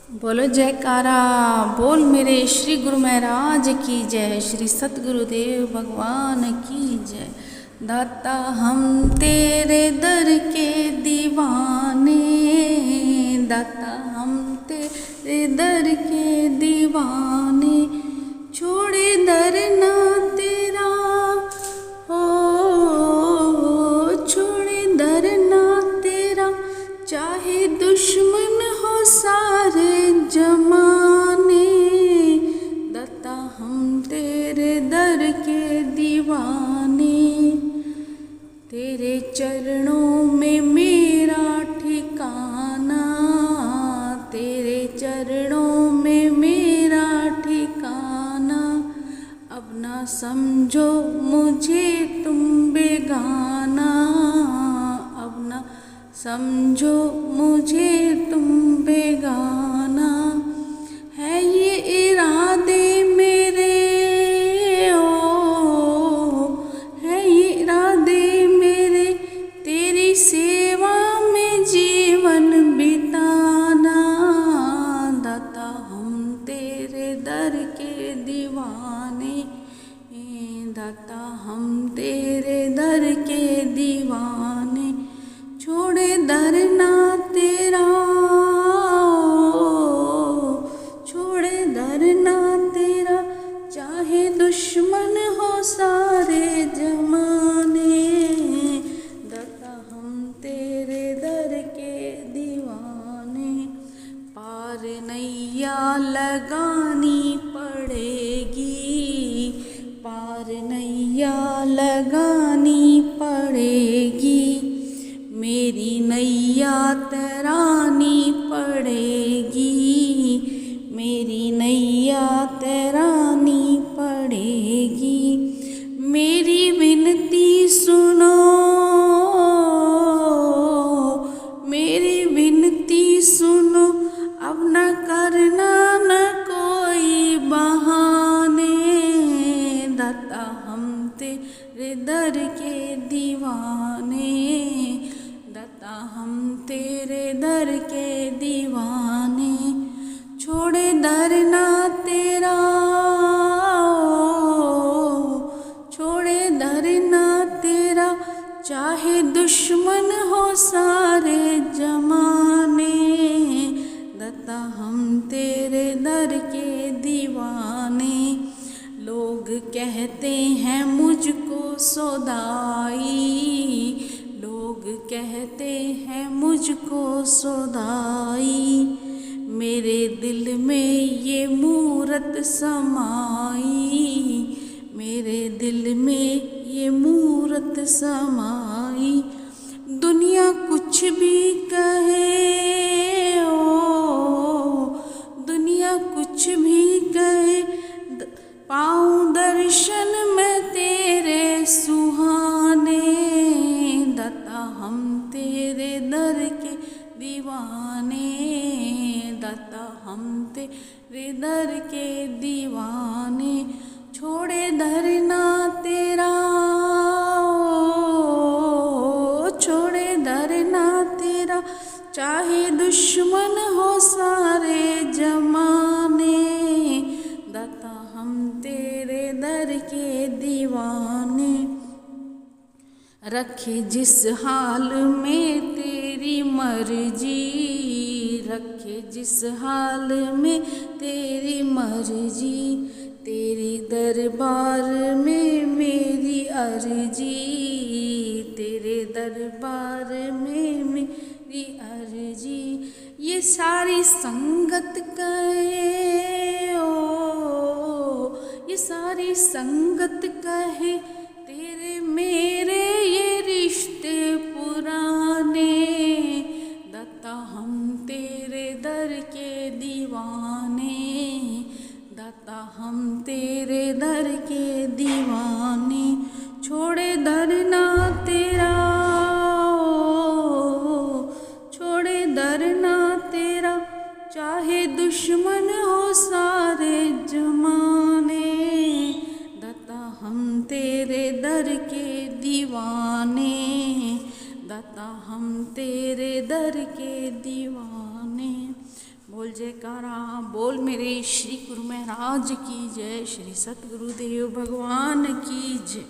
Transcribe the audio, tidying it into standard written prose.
बोलो जयकारा बोल मेरे श्री गुरु महाराज की जय, श्री सतगुरुदेव भगवान की जय। दाता हम तेरे दर के दीवाने, दाता हम तेरे दर के दीवाने, छोड़े दर ना तेरा ओ, छोड़े दर ना तेरा, चाहे दुश्मन हो सारे जमाने। दाता हम तेरे दर के दीवाने, तेरे चरणों में मेरा ठिकाना, तेरे चरणों में मेरा ठिकाना। अब ना समझो मुझे तुम बेगाना, अब ना समझो मुझे तुम बेगाना। है ये इरादे मेरे ओ, है ये इरादे मेरे, तेरी सेवा में जीवन बिताना। दाता हम तेरे दर के दीवाने, दाता हम तेरे दर के दीवाने, छोड़े दर ना तेरा, छोड़े दर ना तेरा, चाहे दुश्मन हो सारे जमाने। दाता हम तेरे दर के दीवाने, पार नैया लगानी पड़ेगी, पार नैया लगानी पड़ेगी, मेरी नैया तैरानी पड़ेगी, मेरी नैया तैरानी पड़ेगी। मेरी विनती सुनो, मेरी विनती सुनो, अब न करना न कोई बहाने। दाता हम तेरे दर के दीवाने, दाता हम तेरे दर के दीवाने, छोड़े दर ना तेरा, छोड़े दर ना तेरा, चाहे दुश्मन हो सारे जमाने। दाता हम तेरे दर के दीवाने, लोग कहते हैं मुझको सौदाई, लोग कहते हैं मुझको सौदाई, मेरे दिल में ये मूरत समाई, मेरे दिल में ये मूरत समाई। दुनिया कुछ भी कहे ओ, दुनिया कुछ भी कहे, पाऊं दर्शन में तेरे सुहाने। दाता हम तेरे दर के दीवाने, दाता हम तेरे दर के दीवाने, छोड़े दर ना तेरा, छोड़े दर ना तेरा, चाहे दुश्मन हो सारे जमाने। दाता हम तेरे दर के दीवाने, रखे जिस हाल में तेरी मर्जी, रखे जिस हाल में तेरी मर्जी, तेरी दरबार में मेरी अर्जी, तेरे दरबार में मेरी अर्जी। ये सारी संगत कहे ओ, ये सारी संगत कहे, तेरे मेरे ये रिश्ते पुराने। दाता हम तेरे दर के दीवाने, दाता हम तेरे दर के दीवाने, छोड़े दर ना तेरा, छोड़े दर ना तेरा, चाहे दुश्मन हो सारे जमाने। दाता हम तेरे दर के दीवाने, दाता हम तेरे दर के दीवाने। बोल बोल जयकारा, बोल मेरे श्री गुरु महाराज की जय, श्री सतगुरुदेव भगवान की जय।